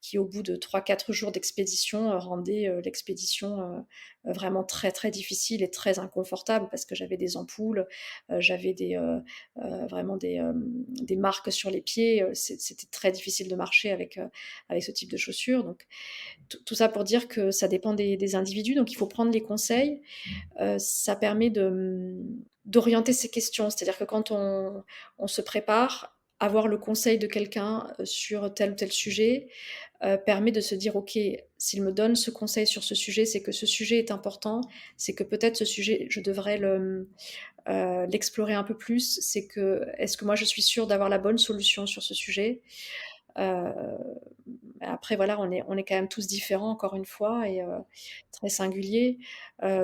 qui, au bout de 3, 4 jours d'expédition, rendaient, l'expédition, vraiment très, très difficile et très inconfortable parce que j'avais des ampoules, j'avais vraiment des marques sur les pieds, c'était très difficile de marcher avec ce type de chaussures. Donc tout ça pour dire que ça dépend des individus, donc il faut prendre les conseils. Ça permet d'orienter ses questions. C'est-à-dire que quand on se prépare, avoir le conseil de quelqu'un sur tel ou tel sujet permet de se dire: «OK, s'il me donne ce conseil sur ce sujet, c'est que ce sujet est important, c'est que peut-être ce sujet, je devrais l'explorer un peu plus. C'est que est-ce que moi je suis sûre d'avoir la bonne solution sur ce sujet?» Heu, Après voilà, on est quand même tous différents encore une fois et très singuliers.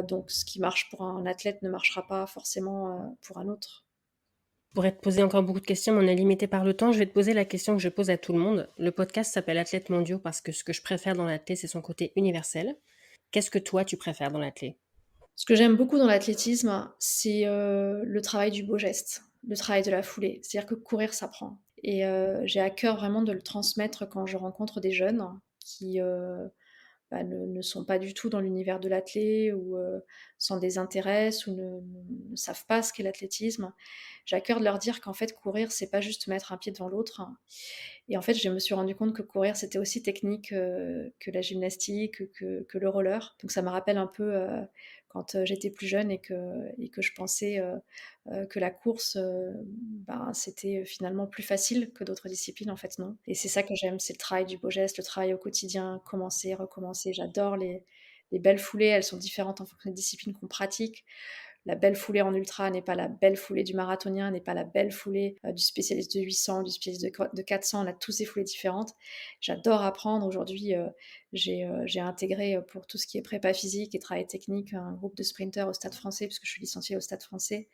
Donc ce qui marche pour un athlète ne marchera pas forcément, pour un autre. Je pourrais te poser encore beaucoup de questions, mais on est limité par le temps. Je vais te poser la question que je pose à tout le monde. Le podcast s'appelle Athlètes mondiaux parce que ce que je préfère dans l'athlète, c'est son côté universel. Qu'est-ce que toi, tu préfères dans l'athlète? Ce que j'aime beaucoup dans l'athlétisme, c'est, le travail du beau geste, le travail de la foulée. C'est-à-dire que courir s'apprend et j'ai à cœur vraiment de le transmettre quand je rencontre des jeunes qui, bah, ne sont pas du tout dans l'univers de l'athlé ou s'en désintéressent ou ne savent pas ce qu'est l'athlétisme. J'ai à cœur de leur dire qu'en fait courir, c'est pas juste mettre un pied devant l'autre et en fait, je me suis rendu compte que courir, c'était aussi technique, que la gymnastique, que le roller. Donc ça me rappelle un peu, quand, j'étais plus jeune et que je pensais, que la course, ben, c'était finalement plus facile que d'autres disciplines. En fait, non et c'est ça que j'aime, c'est le travail du beau geste, le travail au quotidien, commencer, recommencer. J'adore les belles foulées, elles sont différentes en fonction des disciplines qu'on pratique. la belle foulée en ultra n'est pas la belle foulée du marathonien, n'est pas la belle foulée du spécialiste de 800, du spécialiste de 400. On a tous des foulées différentes. J'adore apprendre. Aujourd'hui, j'ai intégré pour tout ce qui est prépa physique et travail technique un groupe de sprinters au Stade français, puisque je suis licenciée au Stade français.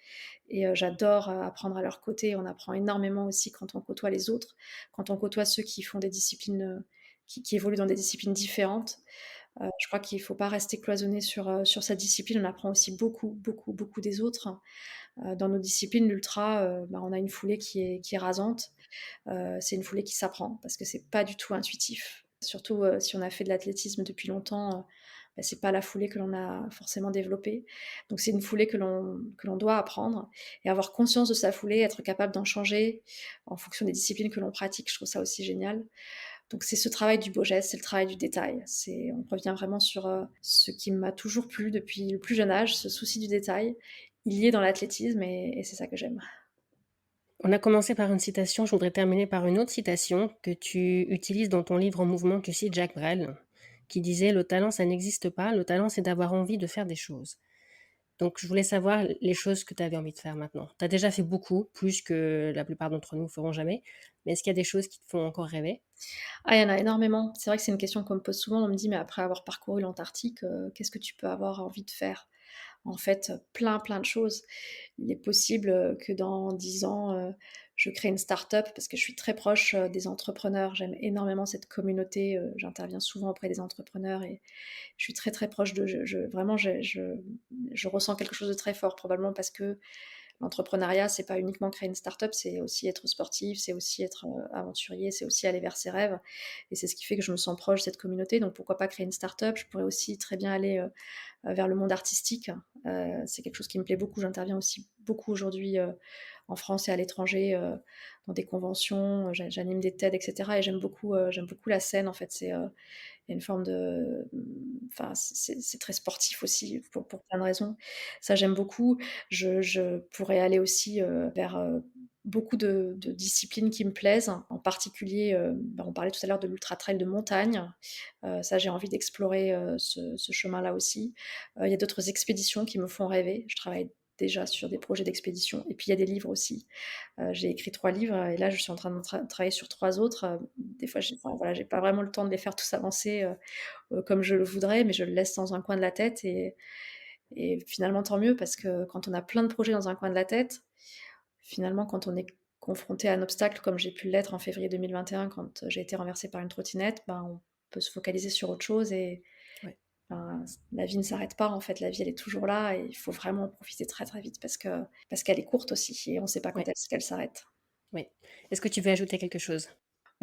Et j'adore apprendre à leur côté. On apprend énormément aussi quand on côtoie les autres, quand on côtoie ceux qui font des disciplines, qui évoluent dans des disciplines différentes. Je crois qu'il ne faut pas rester cloisonné sur sa discipline. On apprend aussi beaucoup, beaucoup, beaucoup des autres. Dans nos disciplines, l'ultra, on a une foulée qui est rasante. C'est une foulée qui s'apprend parce que c'est pas du tout intuitif. Surtout si on a fait de l'athlétisme depuis longtemps, c'est pas la foulée que l'on a forcément développée. Donc c'est une foulée que l'on doit apprendre et avoir conscience de sa foulée, être capable d'en changer en fonction des disciplines que l'on pratique. Je trouve ça aussi génial. Donc c'est ce travail du beau geste, c'est le travail du détail. On revient vraiment sur ce qui m'a toujours plu depuis le plus jeune âge, ce souci du détail. Il y est dans l'athlétisme et c'est ça que j'aime. On a commencé par une citation, je voudrais terminer par une autre citation que tu utilises dans ton livre En mouvement, tu cites Jacques Brel, qui disait « Le talent, ça n'existe pas, le talent, c'est d'avoir envie de faire des choses ». Donc, je voulais savoir les choses que tu avais envie de faire maintenant. Tu as déjà fait beaucoup, plus que la plupart d'entre nous ne feront jamais. Mais est-ce qu'il y a des choses qui te font encore rêver? Ah, il y en a énormément. C'est vrai que c'est une question qu'on me pose souvent. On me dit, mais après avoir parcouru l'Antarctique, qu'est-ce que tu peux avoir envie de faire? En fait, plein, plein de choses. Il est possible que dans 10 ans, je crée une start-up parce que je suis très proche des entrepreneurs. J'aime énormément cette communauté. J'interviens souvent auprès des entrepreneurs et je suis très, très proche de... Vraiment, je ressens quelque chose de très fort, probablement parce que l'entrepreneuriat, c'est pas uniquement créer une start-up, c'est aussi être sportif, c'est aussi être aventurier, c'est aussi aller vers ses rêves. Et c'est ce qui fait que je me sens proche de cette communauté. Donc pourquoi pas créer une start-up? Je pourrais aussi très bien aller vers le monde artistique. C'est quelque chose qui me plaît beaucoup. J'interviens aussi beaucoup aujourd'hui en France et à l'étranger dans des conventions. J'anime des TED, etc. Et j'aime beaucoup la scène. En fait, il y a une forme de... Enfin, c'est très sportif aussi, pour plein de raisons. Ça, j'aime beaucoup. Je pourrais aller aussi vers beaucoup de disciplines qui me plaisent. En particulier, on parlait tout à l'heure de l'ultra-trail de montagne. Ça, j'ai envie d'explorer ce chemin-là aussi. Il y a d'autres expéditions qui me font rêver. Je travaille déjà sur des projets d'expédition. Et puis, il y a des livres aussi. J'ai écrit 3 livres et là, je suis en train de travailler sur 3 autres. Des fois, j'ai pas vraiment le temps de les faire tous avancer comme je le voudrais, mais je le laisse dans un coin de la tête et finalement, tant mieux parce que quand on a plein de projets dans un coin de la tête, finalement, quand on est confronté à un obstacle comme j'ai pu l'être en février 2021 quand j'ai été renversée par une trottinette, on peut se focaliser sur autre chose et Ouais. la vie ne s'arrête pas en fait, la vie elle est toujours là et il faut vraiment en profiter très très vite parce qu'elle est courte aussi et on ne sait pas quand Ouais. est-ce qu'elle s'arrête. Oui. Est-ce que tu veux ajouter quelque chose?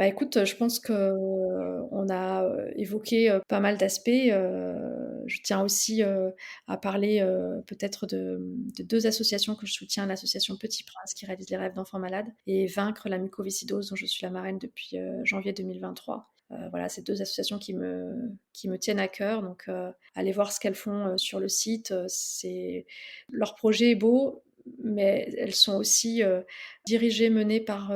Écoute, je pense qu'on a évoqué pas mal d'aspects. Je tiens aussi à parler peut-être de 2 associations que je soutiens, l'association Petit Prince qui réalise les rêves d'enfants malades et Vaincre la mucoviscidose dont je suis la marraine depuis janvier 2023. Voilà, c'est 2 associations qui me tiennent à cœur, donc allez voir ce qu'elles font sur le site. Leur projet est beau, mais elles sont aussi dirigées, menées par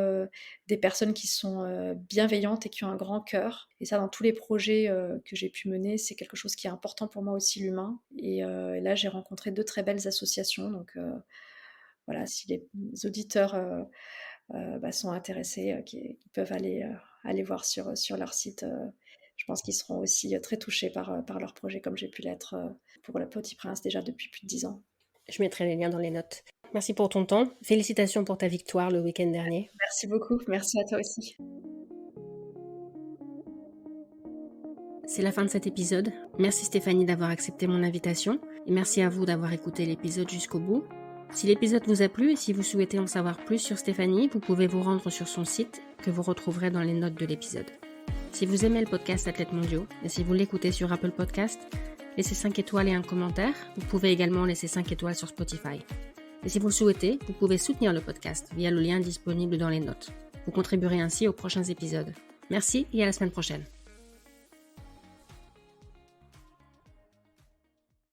des personnes qui sont bienveillantes et qui ont un grand cœur. Et ça, dans tous les projets que j'ai pu mener, c'est quelque chose qui est important pour moi aussi, l'humain. Et là, j'ai rencontré 2 très belles associations. Donc voilà, si les auditeurs sont intéressés, qui peuvent aller voir sur leur site. Je pense qu'ils seront aussi très touchés par leur projet, comme j'ai pu l'être pour le Petit Prince déjà depuis plus de 10 ans. Je mettrai les liens dans les notes. Merci pour ton temps. Félicitations pour ta victoire le week-end dernier. Merci beaucoup, merci à toi aussi. C'est la fin de cet épisode. Merci Stéphanie d'avoir accepté mon invitation et merci à vous d'avoir écouté l'épisode jusqu'au bout. Si l'épisode vous a plu et si vous souhaitez en savoir plus sur Stéphanie, vous pouvez vous rendre sur son site que vous retrouverez dans les notes de l'épisode. Si vous aimez le podcast Athlètes Mondiaux et si vous l'écoutez sur Apple Podcast, laissez 5 étoiles et un commentaire. Vous pouvez également laisser 5 étoiles sur Spotify. Et si vous le souhaitez, vous pouvez soutenir le podcast via le lien disponible dans les notes. Vous contribuerez ainsi aux prochains épisodes. Merci et à la semaine prochaine.